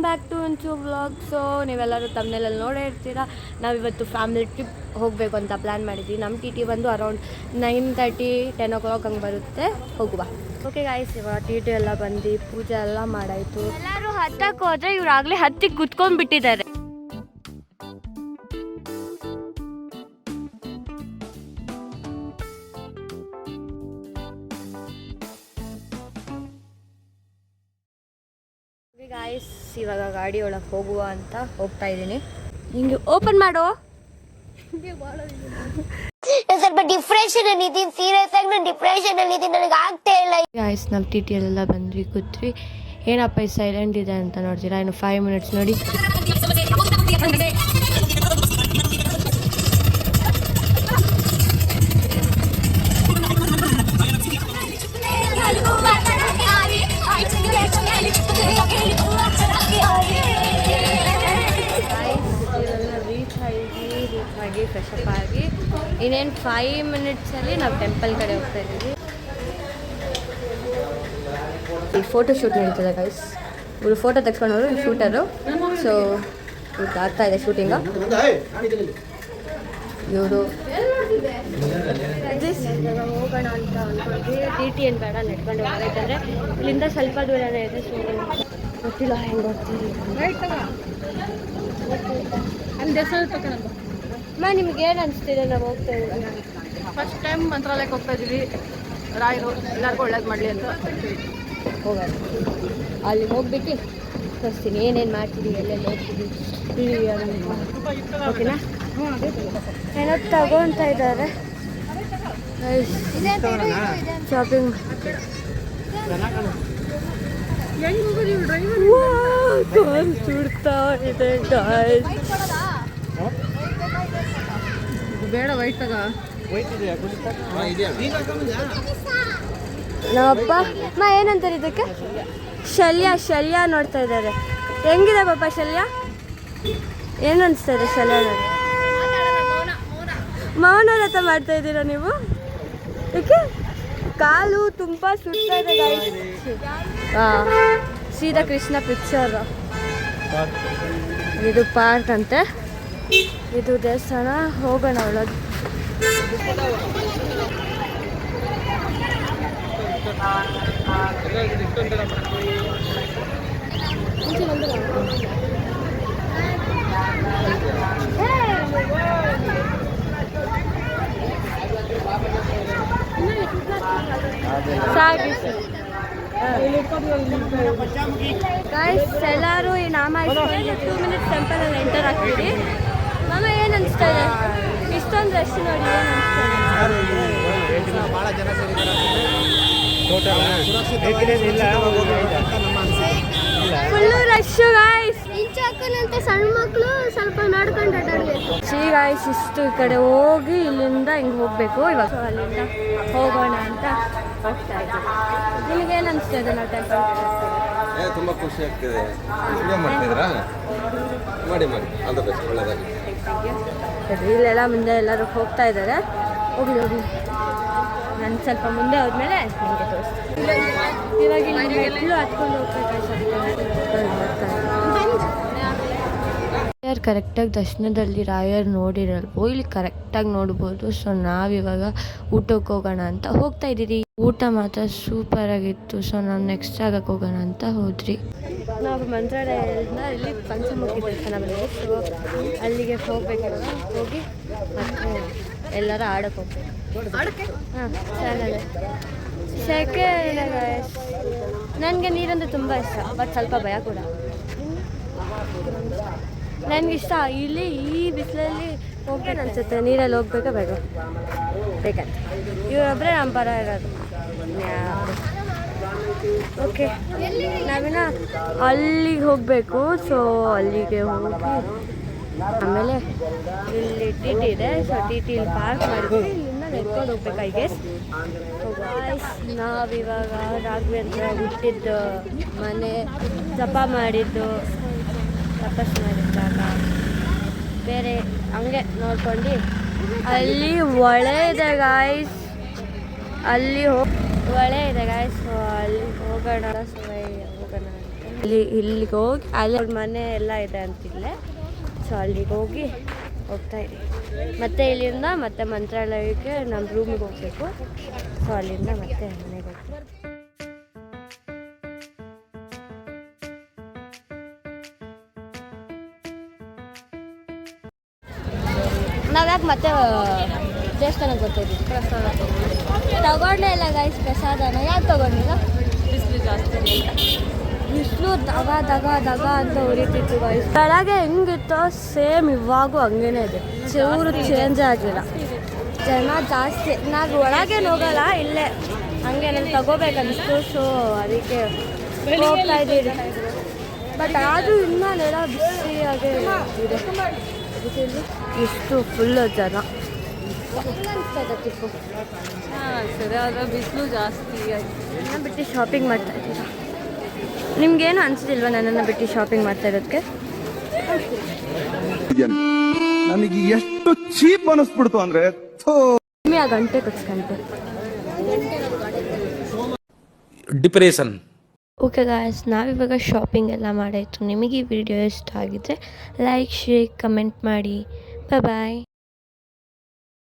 Back to ಇಂಚು vlog. So ನೀವೆಲ್ಲರೂ ತಮ್ಮನೆಲ್ಲಲ್ಲಿ ನೋಡೇ ಇರ್ತೀರಾ. ನಾವಿವತ್ತು ಫ್ಯಾಮಿಲಿ ಟ್ರಿಪ್ ಹೋಗಬೇಕು ಅಂತ ಪ್ಲ್ಯಾನ್ ಮಾಡಿದ್ವಿ. ನಮ್ಮ ಟಿ ಟಿ ಬಂದು ಅರೌಂಡ್ 9:30 10 o'clock ಹಂಗೆ ಬರುತ್ತೆ. ಹೋಗುವ. ಓಕೆ ಗಾಯ್ಸ್, ಇವಾಗ ಟಿ ಟಿ ಎಲ್ಲ ಬಂದು ಪೂಜೆ ಎಲ್ಲ ಮಾಡಾಯಿತು. ಎಲ್ಲರೂ ಹತ್ತಕ್ಕೆ ಹೋದರೆ ಇವ್ರಾಗಲೇ ಹತ್ತಿಗೆ ಕುತ್ಕೊಂಡ್ಬಿಟ್ಟಿದ್ದಾರೆ. ಗಾಯ್ಸ್, ಇವಾಗ ಗಾಡಿ ಒಳಗೆ ಹೋಗುವ ಅಂತ ಹೋಗ್ತಾ ಇದ್ದೀನಿ. ಹಿಂಗೆ ಓಪನ್ ಮಾಡೋ. ಸ್ವಲ್ಪ ಡಿಪ್ರೆಷನ್ ಅಲ್ಲಿ ಇದ್ದೀನಿ, ಸೀರಿಯಸ್ ಆಗಿ ನಾನು ಡಿಪ್ರೆಷನ್ ಅಲ್ಲಿ ಇದ್ದೀನಿ, ನನಗೆ ಆಗ್ತಾ ಇಲ್ಲ. ಗಾಯ್ಸ್, ನಾವು ಟಿ ಟಿಯಲ್ಲೆಲ್ಲ ಬಂದ್ವಿ, ಕೂತ್ವಿ. ಏನಪ್ಪ ಈ ಸೈಲೆಂಟ್ ಇದೆ ಅಂತ ನೋಡ್ತೀರಾ? ಇನ್ನು 5 minutes ನೋಡಿ. ರೀಚ್ ಆಗಿ ಫ್ರೆಶ್ ಅಪ್ ಆಗಿ ಇನ್ನೇನು 5 minutesಲ್ಲಿ ನಾವು ಟೆಂಪಲ್ ಕಡೆ ಹೋಗ್ತಾ ಇದ್ದೀವಿ. ಈ ಫೋಟೋ ಶೂಟ್ ನಡೀತದೆ ಗೈಸ್. ಇವರು ಫೋಟೋ ತೆಗೆಸ್ಕೊಂಡವರು ಶೂಟರು. ಸೊ ಇವ್ರಿಗೆ ಆಗ್ತಾ ಇದೆ ಶೂಟಿಂಗು. ಇವರು ಹೋಗೋಣ ಅಂತ ಅಂದ್ಕೊಂಡ್ವಿ. ಟಿ ಟಿ ಏನು ಬೇಡ, ನೆಟ್ಕೊಂಡು ಹೋಗ್ಬೇಕಂದ್ರೆ ಇಲ್ಲಿಂದ ಸ್ವಲ್ಪ ದೂರನೇ ಇದೆ. ಸೊ ಗೊತ್ತಿಲ್ಲ ಹೆಂಗೆ ಹೋಗ್ತೀವಿ. ನಿಮ್ಗೆ ಏನು ಅನಿಸ್ತಿದೆ ನಾವು ಹೋಗ್ತಾ ಇದ್ದೀವಿ? ಫಸ್ಟ್ ಟೈಮ್ ಮಂತ್ರಾಲಯಕ್ಕೆ ಹೋಗ್ತಾ ಇದ್ದೀವಿ. ರಾಯರು ಎಲ್ಲರಿಗೂ ಒಳ್ಳೇದು ಮಾಡಲಿ ಅಂತ ಹೋಗೋಣ. ಅಲ್ಲಿಗೆ ಹೋಗ್ಬಿಟ್ಟು ತೋರಿಸ್ತೀನಿ ಏನೇನು ಮಾಡ್ತೀವಿ, ಎಲ್ಲೆಲ್ಲಿ ಹೋಗ್ತೀವಿ. ಓಕೆನಾ? ಏನೋ ತಗೊತಾ ಇದ್ದಾರೆ ಶಾಪಿಂಗ್. ಸುಡ್ತಾ ಇದೆ ಗಾಯ್ಸ್. ಬೇಡ ವೈಟ್ ತಗ. ನಮ್ಮಪ್ಪ ಏನಂತಾರೆ ಇದಕ್ಕೆ? ಶಲ್ಯ ನೋಡ್ತಾ ಇದ್ದಾರೆ. ಹೆಂಗಿದೆ ಪಾಪ ಶಲ್ಯ? ಏನು ಅನಿಸ್ತಾ ಇದೆ ಶಲ್ಯ ನೋಡಿ? ಮೌನವ್ರತ ಮಾಡ್ತಾ ಇದ್ದೀರಾ ನೀವು? ಏಕೆ? ಕಾಲು ತುಂಬ ಸುಡ್ತಾ ಇದೆ ಗಾಯ್ಸ್. ಹಾಂ, ಸೀದಾ ಕೃಷ್ಣ ಪಿಕ್ಚರ್. ಇದು ಪಾರ್ಕ್ ಅಂತೆ, ಇದು ದೇವಸ್ಥಾನ. ಹೋಗೋಣ ಒಳಗೆ. ಗಾಯ್ಸ್, ಎಲ್ಲರೂ ಈ ನಾಮ 2 minutes ಟೆಂಪಲಲ್ಲಿ ಎಂಟರ್ ಆಗ್ತೀವಿ. ಮಾಮ ಏನು ಅನಿಸ್ತಾ ಇದೆ? ಇಷ್ಟೊಂದು ರಶ್ ನೋಡಿ ಏನು ಫುಲ್ಲು ರಶ್ಶು ಗಾಯ್ಸ್. ಇಂಚಾಕನಂತ ಸಣ್ಣ ಮಕ್ಕಳು ಸ್ವಲ್ಪ ನಡ್ಕೊಂಡು ಅಡ್ಡಾಡ್ಬೇಕು. ಗಾಯ್ಸ್, ಇಷ್ಟು ಈ ಕಡೆ ಹೋಗಿ ಇಲ್ಲಿಂದ ಹಿಂಗೆ ಹೋಗಬೇಕು. ಇವಾಗ ಅಲ್ಲಿಂದ ಹೋಗೋಣ ಅಂತ ಹೋಗ್ತಾ ಇದ್ದೀವಿ. ನಿಮಗೇನು ಅನಿಸ್ತಾ ಇದೆ ನಾವು ಟೆಂಪಲ್? ತುಂಬ ಖುಷಿ ಆಗ್ತಿದೆ. ಮಾಡಿ ಆಲ್ ದ ಬೆಸ್ಟ್, ಒಳ್ಳೆಯದಾಗಿ. ಇಲ್ಲೆಲ್ಲ ಮುಂದೆ ಎಲ್ಲರೂ ಹೋಗ್ತಾ ಇದ್ದಾರೆ. ಹೋಗ್ಲಿ ನಾನು ಸ್ವಲ್ಪ ಮುಂದೆ ಹೋದ್ಮೇಲೆ ನಿಮಗೆ ತೋರಿಸ್ತೀನಿ. ಇವಾಗ ಇಲ್ಲಿ ಮೆಟ್ಲು ಹತ್ಕೊಂಡು ರಾಯರ್ ಕರೆಕ್ಟಾಗಿ ದರ್ಶನದಲ್ಲಿ ರಾಯರ್ ನೋಡಿರಲ್ವೋ, ಇಲ್ಲಿ ಕರೆಕ್ಟಾಗಿ ನೋಡ್ಬೋದು. ಸೊ ನಾವಿವಾಗ ಊಟಕ್ಕೆ ಹೋಗೋಣ ಅಂತ ಹೋಗ್ತಾ ಇದ್ದೀರಿ. ಊಟ ಮಾತ್ರ ಸೂಪರ್ ಆಗಿತ್ತು. ಸೊ ನಾವು ನೆಕ್ಸ್ಟ್ ಜಾಗಕ್ಕೆ ಹೋಗೋಣ ಅಂತ ಹೋದ್ರಿ. ನಾವು ಮಂತ್ರಾಲಯದಿಂದ ಇಲ್ಲಿ ಪಂಚಮುಖಿ ದೇವಸ್ಥಾನ ಬಂದಿದ್ದೀವಿ. ಸೊ ಅಲ್ಲಿಗೆ ಹೋಗ್ಬೇಕಲ್ಲ, ಹೋಗಿ ಮತ್ತೆ ಎಲ್ಲರೂ ಆಡಕ್ಕೆ ಹೋಗ್ಬೇಕು. ಹಾಂ, ಚೆನ್ನಾಗಿದೆ. ಸೆಕೆ ಇಲ್ಲ ಗಾಯ್ಸ್. ನನಗೆ ನೀರಂದ್ರೆ ತುಂಬ ಇಷ್ಟ, ಬಟ್ ಸ್ವಲ್ಪ ಭಯ ಕೂಡ. ನನಗಿಷ್ಟ. ಇಲ್ಲಿ ಈ ಬಿಸಿಲಲ್ಲಿ ಹೋಗ್ಬೇಕು ಅನ್ಸುತ್ತೆ. ನೀರಲ್ಲಿ ಹೋಗ್ಬೇಕಾ ಬೇಕಂತ ಇವರೊಬ್ಬರೇ ನಮ್ಮ ಪರ ಇರೋದು. ಓಕೆ, ನಾವಿನ್ನ ಅಲ್ಲಿಗೆ ಹೋಗಬೇಕು. ಸೊ ಅಲ್ಲಿಗೆ ಹೋಗಿ ಆಮೇಲೆ ಇಲ್ಲಿ ಟಿ ಟಿ ಇದೆ. ಸೊ ಟಿ ಟಿ ಇಲ್ಲಿ ಪಾರ್ಕ್ ಮಾಡಿದ್ವಿ. ಇಲ್ಲಿಂದ ನೆಡ್ಕೊಂಡು ಹೋಗ್ಬೇಕು ಐ ಗೆಸ್. ನಾವಿವಾಗ ರಾಘವೇಂದ್ರ ಹುಟ್ಟಿದ್ದು ಮನೆ, ಜಪ ಮಾಡಿದ್ದು, ತಪಸ್ಸು ಮಾಡಿದ್ದಾಗ ಬೇರೆ ಹಂಗೆ ನೋಡ್ಕೊಂಡು ಅಲ್ಲಿ ಹೊಳೆ ಇದೆ ಗಾಯ್ಸ್. ಅಲ್ಲಿ ಹೊಳೆ ಇದೆ ಗಾಯ್ಸ್. ಸೊ ಅಲ್ಲಿ ಹೋಗೋಣ. ಹೋಗೋಣ ಅಂತ ಇಲ್ಲಿಗೆ ಹೋಗಿ ಅಲ್ಲಿ ಅವ್ರ ಮನೆ ಎಲ್ಲ ಇದೆ ಅಂತಿಲ್ಲೇ. ಸೊ ಅಲ್ಲಿಗೆ ಹೋಗಿ ಹೋಗ್ತಾ ಇದ್ದೀವಿ. ಮತ್ತೆ ಇಲ್ಲಿಂದ ಮತ್ತೆ ಮಂತ್ರಾಲಯಕ್ಕೆ ನಮ್ಮ ರೂಮಿಗೆ ಹೋಗ್ಬೇಕು. ಸೊ ಅಲ್ಲಿಂದ ಮತ್ತೆ ಮನೆಗೆ ಹೋಗ್ತೀವಿ. ನಾವ್ಯಾಕೆ ಮತ್ತೆ ದೇವಸ್ಥಾನಕ್ಕೆ ಬರ್ತಾಯಿದ್ದೀವಿ? ತಗೊಂಡೇ ಇಲ್ಲ ಗೈಸ್ ಪ್ರಸಾದನ. ಯಾಕೆ ತಗೊಂಡಿಲ್ಲ? ಬಿಸಿಲು ಜಾಸ್ತಿ. ಬಿಸಿಲು ದಗ ದಗ ದಗ ಅಂತ ಉರಿತಿತ್ತು ಗೈಸ್. ಕೆಳಗೆ ಹೆಂಗಿತ್ತೋ ಸೇಮ್ ಇವಾಗೂ ಹಂಗೇನೆ ಇದೆ, ಚೂರು ಚೇಂಜ್ ಆಗಿಲ್ಲ. ಜನ ಜಾಸ್ತಿ. ನಾವು ಒಳಗೆ ಹೋಗಲ್ಲ, ಇಲ್ಲೇ ಹಂಗೆ ನಾನು ತಗೋಬೇಕನ್ನಿಸ್ತು. ಸೊ ಅದಕ್ಕೆ ಹೋಗ್ತಾ ಇದ್ದೀವಿ. ಬಟ್ ಆದರೂ ಇನ್ನೂ ನೆಲ ಬಿಸಿಯಾಗೆ ಇದೆ. ಅದಕ್ಕೆ ಇಷ್ಟು ಫುಲ್ಲು ಜನ. ಅನಿಸ್ತದೆ ಟಿಪ್ಪು. ಸರಿ, ಆದರೆ ಬಿಸಿಲು ಜಾಸ್ತಿ ಆಗಿ ನನ್ನ ಬಿಟ್ಟು ಶಾಪಿಂಗ್ ಮಾಡ್ತಾ ಇದ್ದೀರಾ? ನಿಮ್ಗೇನು ಅನಿಸ್ತಿಲ್ವಾ ನನ್ನನ್ನು ಬಿಟ್ಟು ಶಾಪಿಂಗ್ ಮಾಡ್ತಾ ಇರೋದಕ್ಕೆ? ನನಗೆ ಎಷ್ಟು ಚೀಪ್ ಅನಿಸ್ಬಿಡ್ತು ಅಂದ್ರೆ ಆ ಗಂಟೆ ಕೊಚ್ಕಂತೆ ಡಿಪ್ರೆಷನ್. ಓಕೆ ಗಾಯ್ಸ್, ನಾವಿವಾಗ ಶಾಪಿಂಗ್ ಎಲ್ಲ ಮಾಡಾಯಿತು. ನಿಮಗೆ ಈ ವಿಡಿಯೋ ಇಷ್ಟ ಆಗಿದ್ರೆ ಲೈಕ್, ಶೇರ್, ಕಮೆಂಟ್ ಮಾಡಿ. ಬಾಯ್.